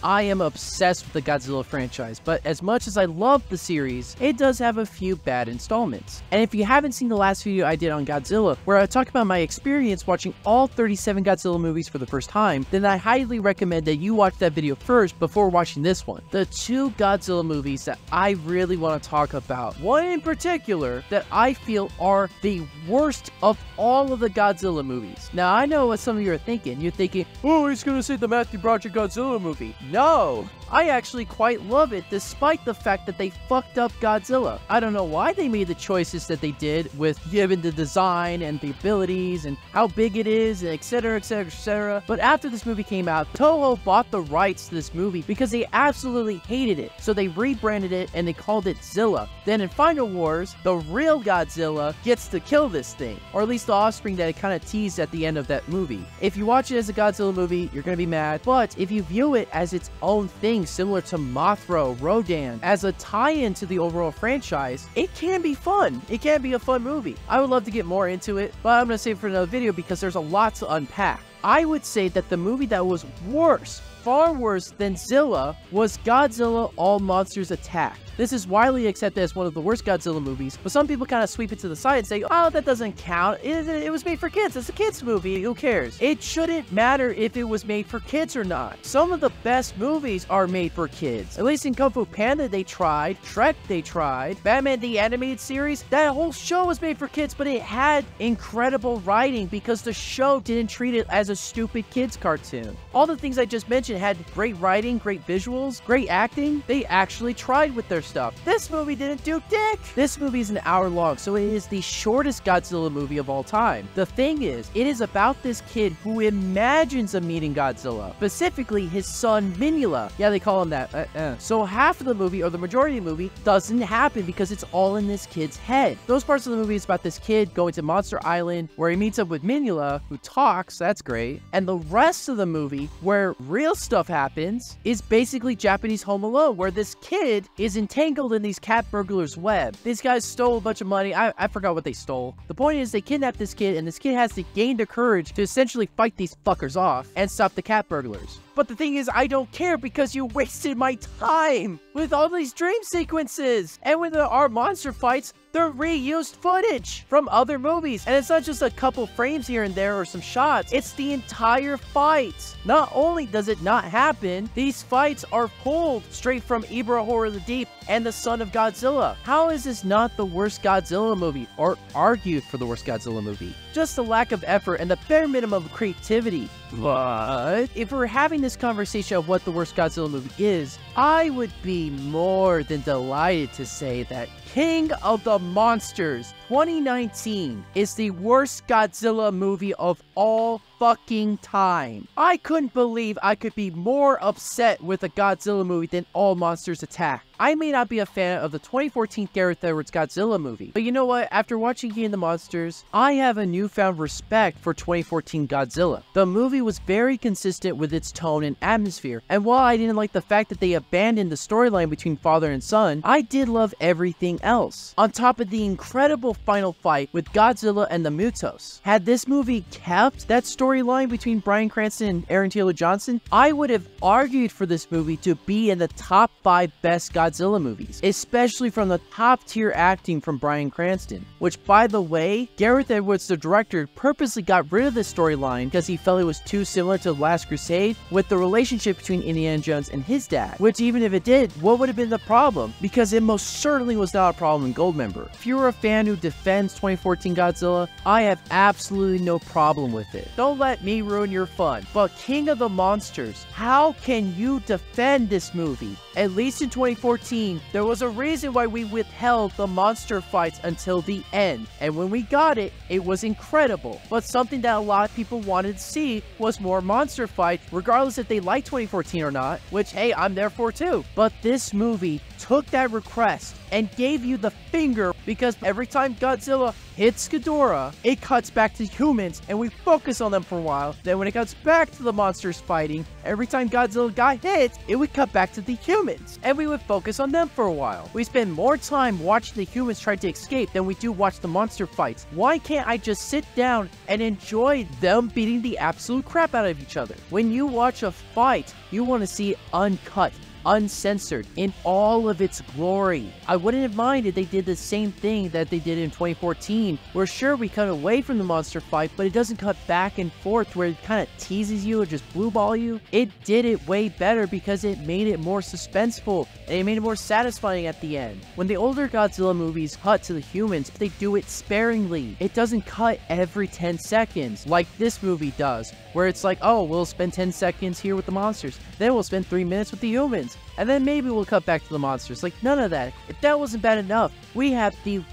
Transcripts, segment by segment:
I am obsessed with the Godzilla franchise, but as much as I love the series, it does have a few bad installments. And if you haven't seen the last video I did on Godzilla, where I talk about my experience watching all 37 Godzilla movies for the first time, then I highly recommend that you watch that video first before watching this one. The two Godzilla movies that I really want to talk about, one in particular that I feel are the worst of all of the Godzilla movies. Now, I know what some of you are thinking. You're thinking, oh, he's gonna say the Matthew Broderick Godzilla movie. No! I actually quite love it, despite the fact that they fucked up Godzilla. I don't know why they made the choices that they did with given the design and the abilities and how big it is, etc, etc, etc. But after this movie came out, Toho bought the rights to this movie because they absolutely hated it. So they rebranded it and they called it Zilla. Then in Final Wars, the real Godzilla gets to kill this thing, or at least the offspring that it kind of teased at the end of that movie. If you watch it as a Godzilla movie, you're gonna be mad, but if you view it as its own thing, similar to Mothra, Rodan, as a tie-in to the overall franchise, it can be fun. It can be a fun movie. I would love to get more into it, but I'm gonna save it for another video because there's a lot to unpack. I would say that the movie that was worse, far worse than Zilla, was Godzilla All Monsters Attack. This is widely accepted as one of the worst Godzilla movies, but some people kind of sweep it to the side and say, oh, that doesn't count. It was made for kids. It's a kids movie. Who cares? It shouldn't matter if it was made for kids or not. Some of the best movies are made for kids. At least in Kung Fu Panda, they tried. Shrek, they tried. Batman the Animated Series, that whole show was made for kids, but it had incredible writing because the show didn't treat it as a stupid kids cartoon. All the things I just mentioned had great writing, great visuals, great acting. They actually tried with their stuff. This movie didn't do dick. This movie is an hour long, so it is the shortest Godzilla movie of all time. The thing is, it is about this kid who imagines a meeting Godzilla, specifically his son Minula. Yeah, they call him that. So half of the movie, or the majority of the movie, doesn't happen because it's all in this kid's head. Those parts of the movie is about this kid going to Monster Island, where he meets up with Minula, who talks. That's great. And the rest of the movie, where real stuff happens, is basically Japanese Home Alone, where this kid is entangled in these cat burglars' web. These guys stole a bunch of money. I forgot what they stole. The point is they kidnapped this kid, and this kid has to gain the courage to essentially fight these fuckers off and stop the cat burglars. But the thing is, I don't care because you wasted my time with all these dream sequences. And when there are monster fights, they're reused footage from other movies. And it's not just a couple frames here and there or some shots. It's the entire fight. Not only does it not happen, these fights are pulled straight from Ibra Horror of the Deep and The Son of Godzilla. How is this not the worst Godzilla movie, or argued for the worst Godzilla movie? Just the lack of effort and the bare minimum of creativity. But if we're having this conversation of what the worst Godzilla movie is, I would be more than delighted to say that King of the Monsters 2019 is the worst Godzilla movie of all fucking time. I couldn't believe I could be more upset with a Godzilla movie than All Monsters Attack. I may not be a fan of the 2014 Gareth Edwards Godzilla movie, but you know what? After watching King of the Monsters, I have a newfound respect for 2014 Godzilla. The movie was very consistent with its tone and atmosphere, and while I didn't like the fact that they abandoned the storyline between father and son, I did love everything else. On top of the incredible final fight with Godzilla and the Mutos. Had this movie kept that storyline between Bryan Cranston and Aaron Taylor Johnson, I would have argued for this movie to be in the top 5 best Godzilla movies, especially from the top tier acting from Bryan Cranston, which, by the way, Gareth Edwards, the director, purposely got rid of this storyline because he felt it was too similar to The Last Crusade with the relationship between Indiana Jones and his dad, which even if it did, what would have been the problem? Because it most certainly was not a problem in Goldmember. If you're a fan who defends 2014 Godzilla, I have absolutely no problem with it. Don't let me ruin your fun. But King of the Monsters, how can you defend this movie? At least in 2014, there was a reason why we withheld the monster fights until the end. And when we got it, it was incredible. But something that a lot of people wanted to see was more monster fights, regardless if they liked 2014 or not, which, hey, I'm there for too. But this movie took that request and gave you the finger, because every time Godzilla hits Ghidorah, it cuts back to humans and we focus on them for a while. Then when it cuts back to the monsters fighting, every time Godzilla got hit, it would cut back to the humans and we would focus on them for a while. We spend more time watching the humans try to escape than we do watch the monster fights. Why can't I just sit down and enjoy them beating the absolute crap out of each other? When you watch a fight, you want to see it uncut, uncensored, in all of its glory. I wouldn't have minded they did the same thing that they did in 2014, where sure, we cut away from the monster fight, but it doesn't cut back and forth where it kind of teases you or just blue ball you. It did it way better because it made it more suspenseful and it made it more satisfying at the end. When the older Godzilla movies cut to the humans, they do it sparingly. It doesn't cut every 10 seconds like this movie does, where it's like, oh, we'll spend 10 seconds here with the monsters, then we'll spend 3 minutes with the humans, and then maybe we'll cut back to the monsters. Like, none of that. If that wasn't bad enough, we have the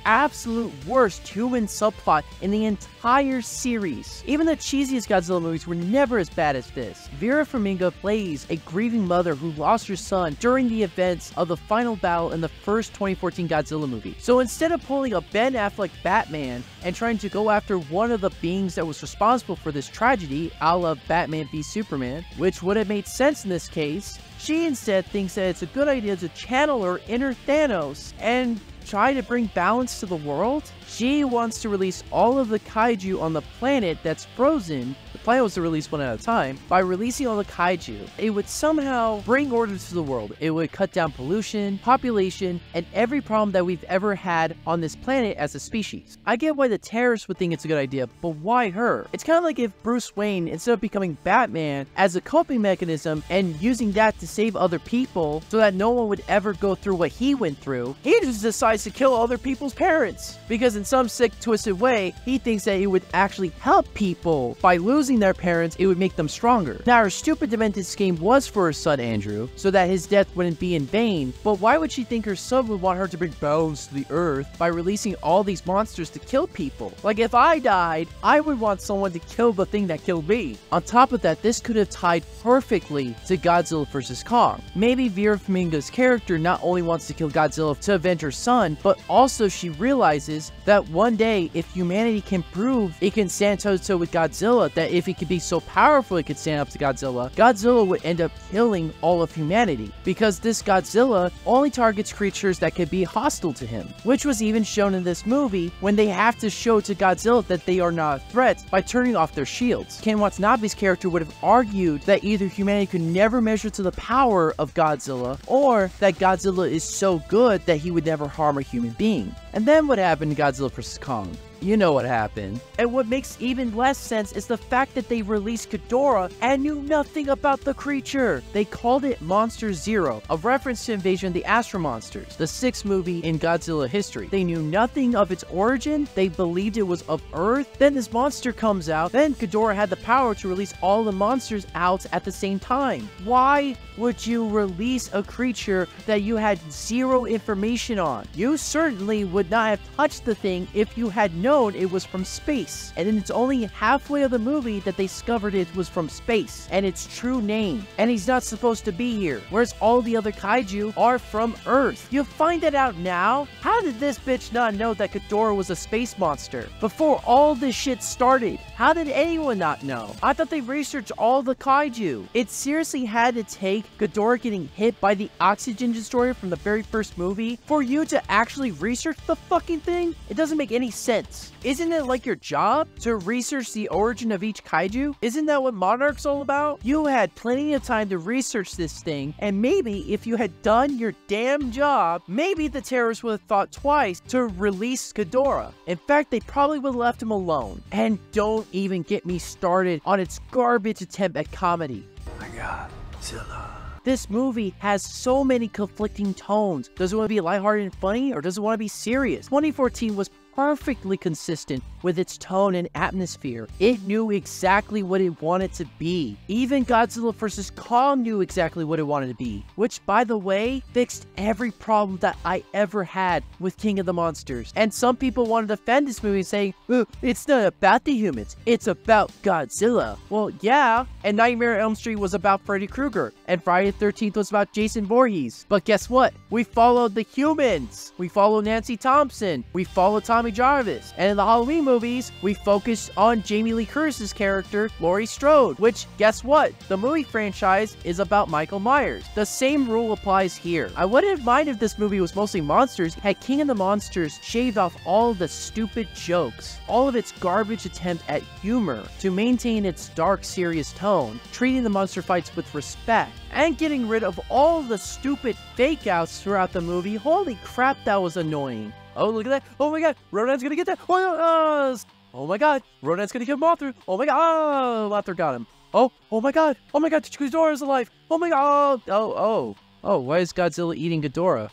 absolute worst human subplot in the entire series. Even the cheesiest Godzilla movies were never as bad as this. Vera Farmiga plays a grieving mother who lost her son during the events of the final battle in the first 2014 Godzilla movie. So instead of pulling a Ben Affleck Batman and trying to go after one of the beings that was responsible for this tragedy, a la Batman v Superman, which would have made sense in this case, she instead thinks that it's a good idea to channel her inner Thanos and try to bring balance to the world. She wants to release all of the kaiju on the planet that's frozen. The plan was to release one at a time. By releasing all the kaiju, it would somehow bring order to the world. It would cut down pollution, population, and every problem that we've ever had on this planet as a species. I get why the terrorists would think it's a good idea, but why her? It's kind of like if Bruce Wayne, instead of becoming Batman as a coping mechanism and using that to save other people so that no one would ever go through what he went through, he just decides to kill other people's parents. Because in some sick, twisted way, he thinks that it would actually help people. By losing their parents, it would make them stronger. Now, her stupid demented scheme was for her son Andrew, so that his death wouldn't be in vain, but why would she think her son would want her to bring balance to the earth by releasing all these monsters to kill people? Like, if I died, I would want someone to kill the thing that killed me. On top of that, this could have tied perfectly to Godzilla vs. Kong. Maybe Vera Farmiga's character not only wants to kill Godzilla to avenge her son, but also she realizes that one day, if humanity can prove it can stand toe-to-toe with Godzilla, that if it could be so powerful it could stand up to Godzilla, Godzilla would end up killing all of humanity, because this Godzilla only targets creatures that could be hostile to him, which was even shown in this movie when they have to show to Godzilla that they are not a threat by turning off their shields. Ken Watanabe's character would have argued that either humanity could never measure to the power of Godzilla, or that Godzilla is so good that he would never harm a human being. And then what happened to Godzilla vs. Kong? You know what happened. And what makes even less sense is the fact that they released Ghidorah and knew nothing about the creature. They called it Monster Zero, a reference to Invasion of the Astro Monsters, the 6th movie in Godzilla history. They knew nothing of its origin, they believed it was of Earth, then this monster comes out, then Ghidorah had the power to release all the monsters out at the same time. Why would you release a creature that you had zero information on? You certainly would not have touched the thing if you had known it was from space. And then it's only halfway of the movie that they discovered it was from space and its true name. And he's not supposed to be here, whereas all the other kaiju are from Earth. You find that out now? How did this bitch not know that Ghidorah was a space monster before all this shit started? How did anyone not know? I thought they researched all the kaiju. It seriously had to take Ghidorah getting hit by the oxygen destroyer from the very first movie for you to actually research the fucking thing? It doesn't make any sense. Isn't it like your job to research the origin of each kaiju? Isn't that what Monarch's all about? You had plenty of time to research this thing, and maybe if you had done your damn job, maybe the terrorists would have thought twice to release Ghidorah. In fact, they probably would have left him alone. And don't even get me started on its garbage attempt at comedy. My God, Godzilla. This movie has so many conflicting tones. Does it want to be lighthearted and funny, or does it want to be serious? 2014 was perfectly consistent with its tone and atmosphere. It knew exactly what it wanted to be. Even Godzilla vs. Kong knew exactly what it wanted to be, which, by the way, fixed every problem that I ever had with King of the Monsters. And some people want to defend this movie saying, it's not about the humans, it's about Godzilla. Well, yeah, and Nightmare on Elm Street was about Freddy Krueger, and Friday the 13th was about Jason Voorhees. But guess what? We followed the humans. We followed Nancy Thompson. We followed Tommy Jarvis. And in the Halloween movies, we focused on Jamie Lee Curtis's character, Laurie Strode, which, guess what? The movie franchise is about Michael Myers. The same rule applies here. I wouldn't mind if this movie was mostly monsters had King of the Monsters shaved off all of the stupid jokes, all of its garbage attempt at humor to maintain its dark, serious tone, treating the monster fights with respect, and getting rid of all the stupid fake outs throughout the movie. Holy crap, that was annoying. Oh, look at that. Oh my god, Ronan's gonna get that. Oh my god, Ronan's gonna kill Mothra. Oh my god, oh, Mothra got him. Oh my god, Ghidorah Dora's alive. Oh my god, oh, why is Godzilla eating Ghidorah?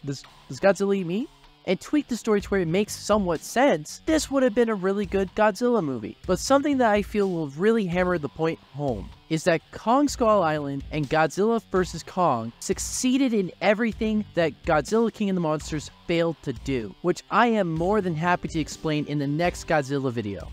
Does Godzilla eat meat? And tweak the story to where it makes somewhat sense, this would have been a really good Godzilla movie. But something that I feel will really hammer the point home is that Kong Skull Island and Godzilla vs. Kong succeeded in everything that Godzilla King of the Monsters failed to do, which I am more than happy to explain in the next Godzilla video.